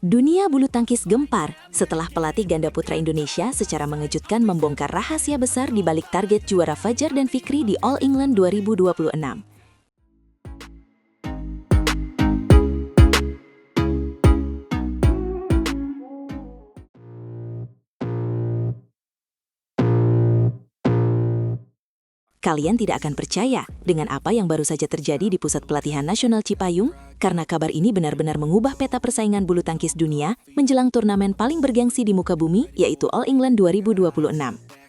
Dunia bulu tangkis gempar setelah pelatih ganda putra Indonesia secara mengejutkan membongkar rahasia besar di balik target juara Fajar dan Fikri di All England 2026. Kalian tidak akan percaya dengan apa yang baru saja terjadi di Pusat Pelatihan Nasional Cipayung, karena kabar ini benar-benar mengubah peta persaingan bulu tangkis dunia menjelang turnamen paling bergengsi di muka bumi, yaitu All England 2026.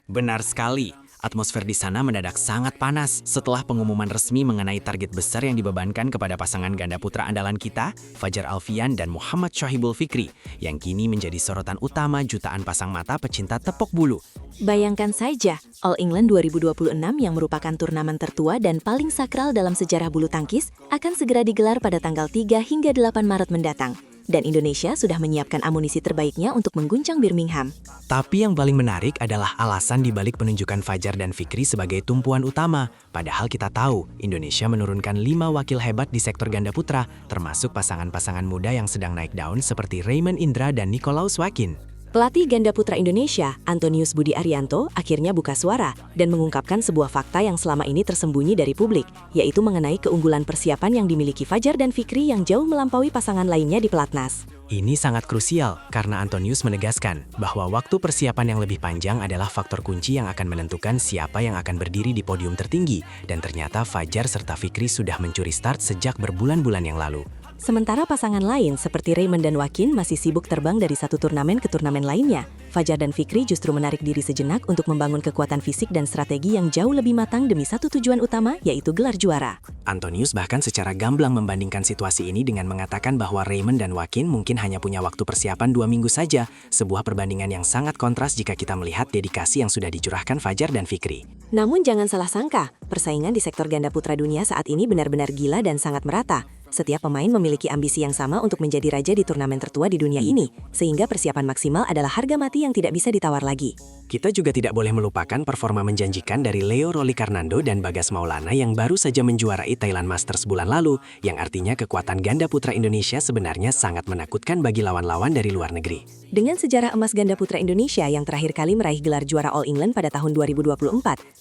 Benar sekali. Atmosfer di sana mendadak sangat panas setelah pengumuman resmi mengenai target besar yang dibebankan kepada pasangan ganda putra andalan kita, Fajar Alfian dan Muhammad Syohibul Fikri, yang kini menjadi sorotan utama jutaan pasang mata pecinta tepok bulu. Bayangkan saja, All England 2026 yang merupakan turnamen tertua dan paling sakral dalam sejarah bulu tangkis akan segera digelar pada tanggal 3 hingga 8 Maret mendatang. Dan Indonesia sudah menyiapkan amunisi terbaiknya untuk mengguncang Birmingham. Tapi yang paling menarik adalah alasan dibalik penunjukan Fajar dan Fikri sebagai tumpuan utama. Padahal kita tahu, Indonesia menurunkan 5 wakil hebat di sektor ganda putra, termasuk pasangan-pasangan muda yang sedang naik daun seperti Raymond Indra dan Nicolaus Wakin. Pelatih ganda putra Indonesia, Antonius Budi Arianto, akhirnya buka suara dan mengungkapkan sebuah fakta yang selama ini tersembunyi dari publik, yaitu mengenai keunggulan persiapan yang dimiliki Fajar dan Fikri yang jauh melampaui pasangan lainnya di pelatnas. Ini sangat krusial karena Antonius menegaskan bahwa waktu persiapan yang lebih panjang adalah faktor kunci yang akan menentukan siapa yang akan berdiri di podium tertinggi, dan ternyata Fajar serta Fikri sudah mencuri start sejak berbulan-bulan yang lalu. Sementara pasangan lain seperti Raymond dan Wakin masih sibuk terbang dari satu turnamen ke turnamen lainnya, Fajar dan Fikri justru menarik diri sejenak untuk membangun kekuatan fisik dan strategi yang jauh lebih matang demi satu tujuan utama, yaitu gelar juara. Antonius bahkan secara gamblang membandingkan situasi ini dengan mengatakan bahwa Raymond dan Wakin mungkin hanya punya waktu persiapan 2 minggu saja, sebuah perbandingan yang sangat kontras jika kita melihat dedikasi yang sudah dicurahkan Fajar dan Fikri. Namun jangan salah sangka, persaingan di sektor ganda putra dunia saat ini benar-benar gila dan sangat merata. Setiap pemain memiliki ambisi yang sama untuk menjadi raja di turnamen tertua di dunia ini, sehingga persiapan maksimal adalah harga mati yang tidak bisa ditawar lagi. Kita juga tidak boleh melupakan performa menjanjikan dari Leo Rolikarnando dan Bagas Maulana yang baru saja menjuarai Thailand Masters bulan lalu, yang artinya kekuatan ganda putra Indonesia sebenarnya sangat menakutkan bagi lawan-lawan dari luar negeri. Dengan sejarah emas ganda putra Indonesia yang terakhir kali meraih gelar juara All England pada tahun 2024,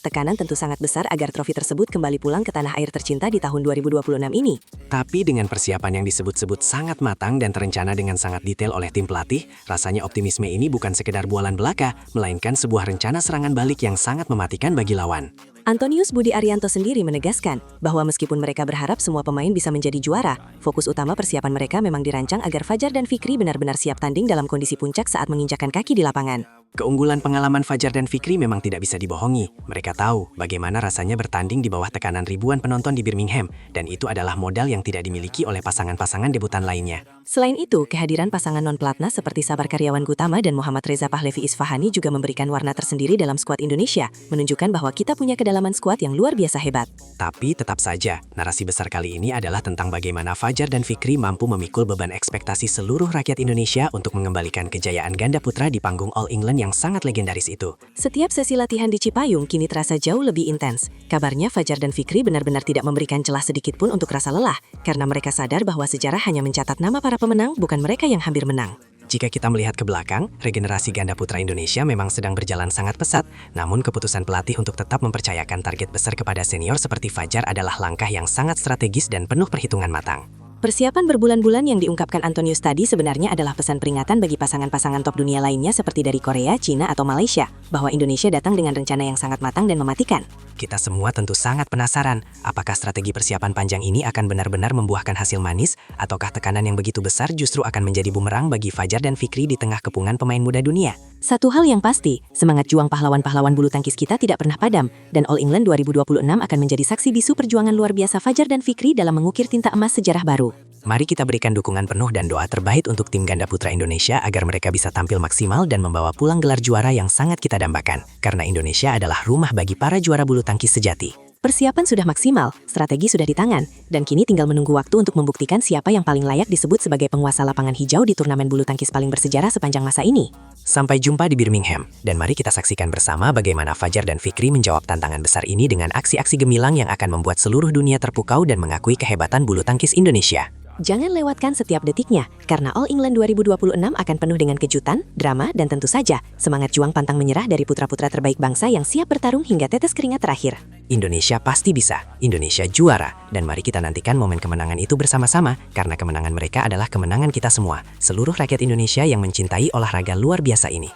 tekanan tentu sangat besar agar trofi tersebut kembali pulang ke tanah air tercinta di tahun 2026 ini. Tapi dengan persiapan yang disebut-sebut sangat matang dan terencana dengan sangat detail oleh tim pelatih, rasanya optimisme ini bukan sekedar bualan belaka, melainkan sebuah rencana serangan balik yang sangat mematikan bagi lawan. Antonius Budi Arianto sendiri menegaskan bahwa meskipun mereka berharap semua pemain bisa menjadi juara, fokus utama persiapan mereka memang dirancang agar Fajar dan Fikri benar-benar siap tanding dalam kondisi puncak saat menginjakkan kaki di lapangan. Keunggulan pengalaman Fajar dan Fikri memang tidak bisa dibohongi. Mereka tahu bagaimana rasanya bertanding di bawah tekanan ribuan penonton di Birmingham, dan itu adalah modal yang tidak dimiliki oleh pasangan-pasangan debutan lainnya. Selain itu, kehadiran pasangan non-pelatnas seperti Sabar Karyawan Gutama dan Muhammad Reza Pahlevi Isfahani juga memberikan warna tersendiri dalam skuad Indonesia, menunjukkan bahwa kita punya kedalaman skuad yang luar biasa hebat. Tapi tetap saja, narasi besar kali ini adalah tentang bagaimana Fajar dan Fikri mampu memikul beban ekspektasi seluruh rakyat Indonesia untuk mengembalikan kejayaan ganda putra di panggung All England yang sangat legendaris itu. Setiap sesi latihan di Cipayung kini terasa jauh lebih intens. Kabarnya Fajar dan Fikri benar-benar tidak memberikan celah sedikit pun untuk rasa lelah, karena mereka sadar bahwa sejarah hanya mencatat nama para pemenang, bukan mereka yang hampir menang. Jika kita melihat ke belakang, regenerasi ganda putra Indonesia memang sedang berjalan sangat pesat, namun keputusan pelatih untuk tetap mempercayakan target besar kepada senior seperti Fajar adalah langkah yang sangat strategis dan penuh perhitungan matang. Persiapan berbulan-bulan yang diungkapkan Antonius tadi sebenarnya adalah pesan peringatan bagi pasangan-pasangan top dunia lainnya seperti dari Korea, Cina, atau Malaysia, bahwa Indonesia datang dengan rencana yang sangat matang dan mematikan. Kita semua tentu sangat penasaran, apakah strategi persiapan panjang ini akan benar-benar membuahkan hasil manis, ataukah tekanan yang begitu besar justru akan menjadi bumerang bagi Fajar dan Fikri di tengah kepungan pemain muda dunia. Satu hal yang pasti, semangat juang pahlawan-pahlawan bulu tangkis kita tidak pernah padam, dan All England 2026 akan menjadi saksi bisu perjuangan luar biasa Fajar dan Fikri dalam mengukir tinta emas sejarah baru. Mari kita berikan dukungan penuh dan doa terbaik untuk tim ganda putra Indonesia agar mereka bisa tampil maksimal dan membawa pulang gelar juara yang sangat kita dambakan. Karena Indonesia adalah rumah bagi para juara bulu tangkis sejati. Persiapan sudah maksimal, strategi sudah di tangan, dan kini tinggal menunggu waktu untuk membuktikan siapa yang paling layak disebut sebagai penguasa lapangan hijau di turnamen bulu tangkis paling bersejarah sepanjang masa ini. Sampai jumpa di Birmingham, dan mari kita saksikan bersama bagaimana Fajar dan Fikri menjawab tantangan besar ini dengan aksi-aksi gemilang yang akan membuat seluruh dunia terpukau dan mengakui kehebatan bulu tangkis Indonesia. Jangan lewatkan setiap detiknya, karena All England 2026 akan penuh dengan kejutan, drama, dan tentu saja semangat juang pantang menyerah dari putra-putra terbaik bangsa yang siap bertarung hingga tetes keringat terakhir. Indonesia pasti bisa, Indonesia juara, dan mari kita nantikan momen kemenangan itu bersama-sama, karena kemenangan mereka adalah kemenangan kita semua, seluruh rakyat Indonesia yang mencintai olahraga luar biasa ini.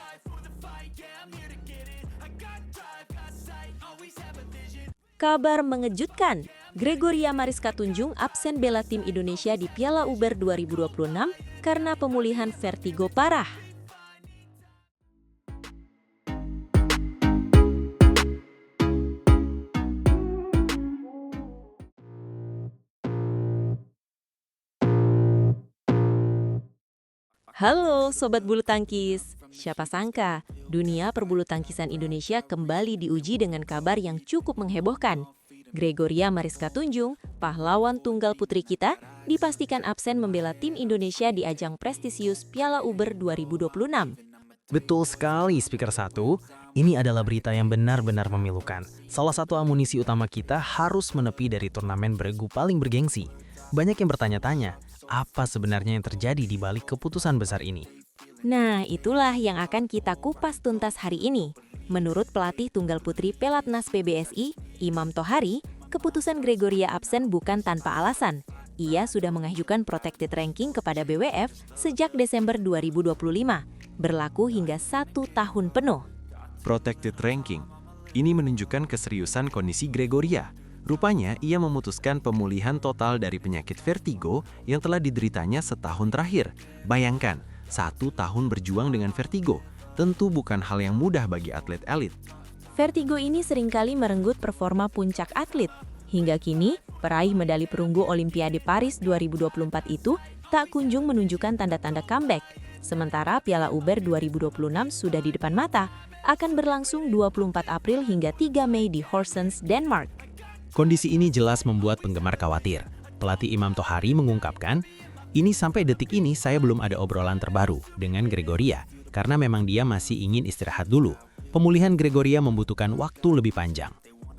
Kabar mengejutkan, Gregoria Mariska Tunjung absen bela tim Indonesia di Piala Uber 2026 karena pemulihan vertigo parah. Halo Sobat Bulu Tangkis, siapa sangka dunia perbulu tangkisan Indonesia kembali diuji dengan kabar yang cukup menghebohkan. Gregoria Mariska Tunjung, pahlawan tunggal putri kita, dipastikan absen membela tim Indonesia di ajang prestisius Piala Uber 2026. Betul sekali, Speaker 1. Ini adalah berita yang benar-benar memilukan. Salah satu amunisi utama kita harus menepi dari turnamen beregu paling bergengsi. Banyak yang bertanya-tanya, apa sebenarnya yang terjadi di balik keputusan besar ini? Nah, itulah yang akan kita kupas tuntas hari ini. Menurut pelatih tunggal putri Pelatnas PBSI, Imam Tohari, keputusan Gregoria absen bukan tanpa alasan. Ia sudah mengajukan protected ranking kepada BWF sejak Desember 2025, berlaku hingga 1 tahun penuh. Protected ranking. Ini menunjukkan keseriusan kondisi Gregoria. Rupanya, ia memutuskan pemulihan total dari penyakit vertigo yang telah dideritanya setahun terakhir. Bayangkan, 1 tahun berjuang dengan vertigo. Tentu bukan hal yang mudah bagi atlet elit. Vertigo ini seringkali merenggut performa puncak atlet. Hingga kini, peraih medali perunggu Olimpiade Paris 2024 itu tak kunjung menunjukkan tanda-tanda comeback. Sementara Piala Uber 2026 sudah di depan mata, akan berlangsung 24 April hingga 3 Mei di Horsens, Denmark. Kondisi ini jelas membuat penggemar khawatir. Pelatih Imam Tohari mengungkapkan, ini sampai detik ini saya belum ada obrolan terbaru dengan Gregoria, karena memang dia masih ingin istirahat dulu. Pemulihan Gregoria membutuhkan waktu lebih panjang.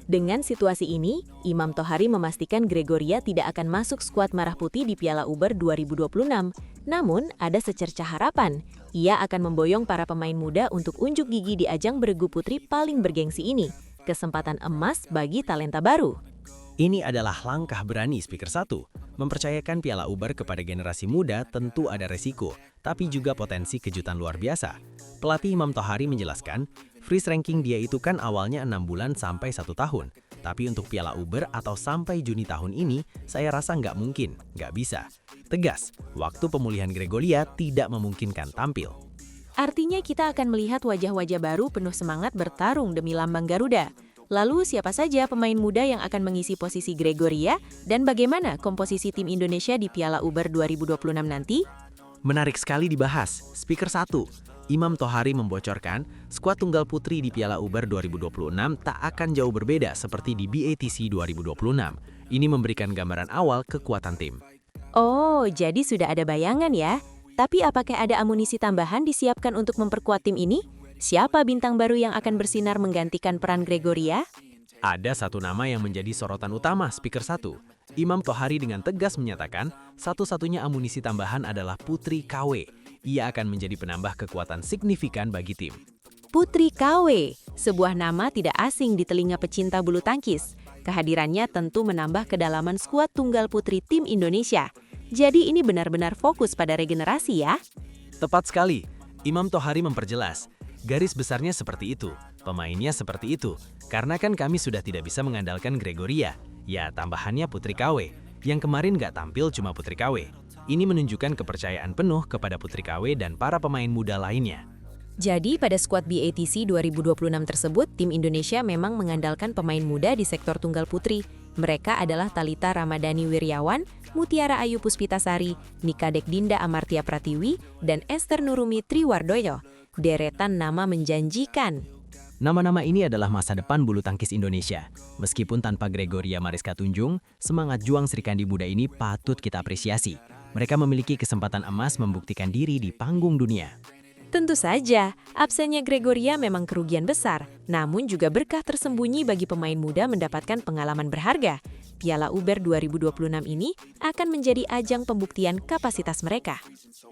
Dengan situasi ini, Imam Tohari memastikan Gregoria tidak akan masuk skuad Merah Putih di Piala Uber 2026. Namun, ada secerca harapan. Ia akan memboyong para pemain muda untuk unjuk gigi di ajang beregu putri paling bergengsi ini. Kesempatan emas bagi talenta baru. Ini adalah langkah berani Speaker 1. Mempercayakan Piala Uber kepada generasi muda tentu ada resiko, tapi juga potensi kejutan luar biasa. Pelatih Imam Tohari menjelaskan, freeze ranking dia itu kan awalnya 6 bulan sampai 1 tahun. Tapi untuk Piala Uber atau sampai Juni tahun ini, saya rasa nggak mungkin, nggak bisa. Tegas, waktu pemulihan Gregoria tidak memungkinkan tampil. Artinya kita akan melihat wajah-wajah baru penuh semangat bertarung demi lambang Garuda. Lalu siapa saja pemain muda yang akan mengisi posisi Gregoria dan bagaimana komposisi tim Indonesia di Piala Uber 2026 nanti? Menarik sekali dibahas. Speaker 1, Imam Tohari membocorkan, skuad tunggal putri di Piala Uber 2026 tak akan jauh berbeda seperti di BATC 2026. Ini memberikan gambaran awal kekuatan tim. Oh, jadi sudah ada bayangan ya. Tapi apakah ada amunisi tambahan disiapkan untuk memperkuat tim ini? Siapa bintang baru yang akan bersinar menggantikan peran Gregoria? Ada satu nama yang menjadi sorotan utama Speaker 1. Imam Tohari dengan tegas menyatakan, satu-satunya amunisi tambahan adalah Putri KW. Ia akan menjadi penambah kekuatan signifikan bagi tim. Putri KW, sebuah nama tidak asing di telinga pecinta bulu tangkis. Kehadirannya tentu menambah kedalaman skuad tunggal putri tim Indonesia. Jadi ini benar-benar fokus pada regenerasi ya? Tepat sekali. Imam Tohari memperjelas, garis besarnya seperti itu, pemainnya seperti itu. Karena kan kami sudah tidak bisa mengandalkan Gregoria. Ya, tambahannya Putri KW. Yang kemarin nggak tampil cuma Putri KW. Ini menunjukkan kepercayaan penuh kepada Putri KW dan para pemain muda lainnya. Jadi pada skuad BATC 2026 tersebut, tim Indonesia memang mengandalkan pemain muda di sektor tunggal putri. Mereka adalah Thalita Ramadhani Wiryawan, Mutiara Ayu Puspitasari, Nikadek Dinda Amartya Pratiwi, dan Esther Nurumi Triwardoyo. Deretan nama menjanjikan. Nama-nama ini adalah masa depan bulu tangkis Indonesia. Meskipun tanpa Gregoria Mariska Tunjung, semangat juang Srikandi muda ini patut kita apresiasi. Mereka memiliki kesempatan emas membuktikan diri di panggung dunia. Tentu saja, absennya Gregoria memang kerugian besar, namun juga berkah tersembunyi bagi pemain muda mendapatkan pengalaman berharga. Piala Uber 2026 ini akan menjadi ajang pembuktian kapasitas mereka.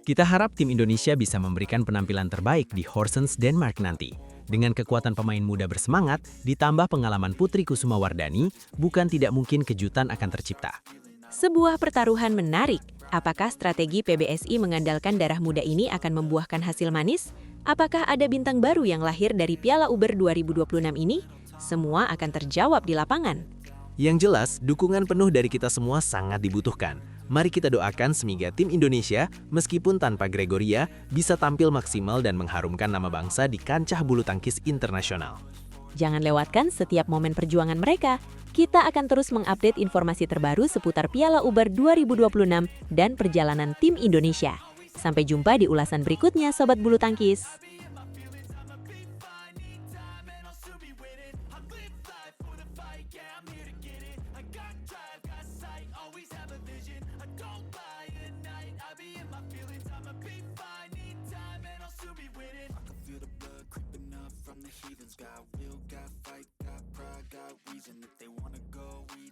Kita harap tim Indonesia bisa memberikan penampilan terbaik di Horsens Denmark nanti. Dengan kekuatan pemain muda bersemangat, ditambah pengalaman Putri Kusumawardani, bukan tidak mungkin kejutan akan tercipta. Sebuah pertaruhan menarik. Apakah strategi PBSI mengandalkan darah muda ini akan membuahkan hasil manis? Apakah ada bintang baru yang lahir dari Piala Uber 2026 ini? Semua akan terjawab di lapangan. Yang jelas, dukungan penuh dari kita semua sangat dibutuhkan. Mari kita doakan sehingga tim Indonesia, meskipun tanpa Gregoria, bisa tampil maksimal dan mengharumkan nama bangsa di kancah bulu tangkis internasional. Jangan lewatkan setiap momen perjuangan mereka. Kita akan terus mengupdate informasi terbaru seputar Piala Uber 2026 dan perjalanan tim Indonesia. Sampai jumpa di ulasan berikutnya, Sobat Bulu Tangkis. Got will, got fight, got pride, got reason. If they wanna go, we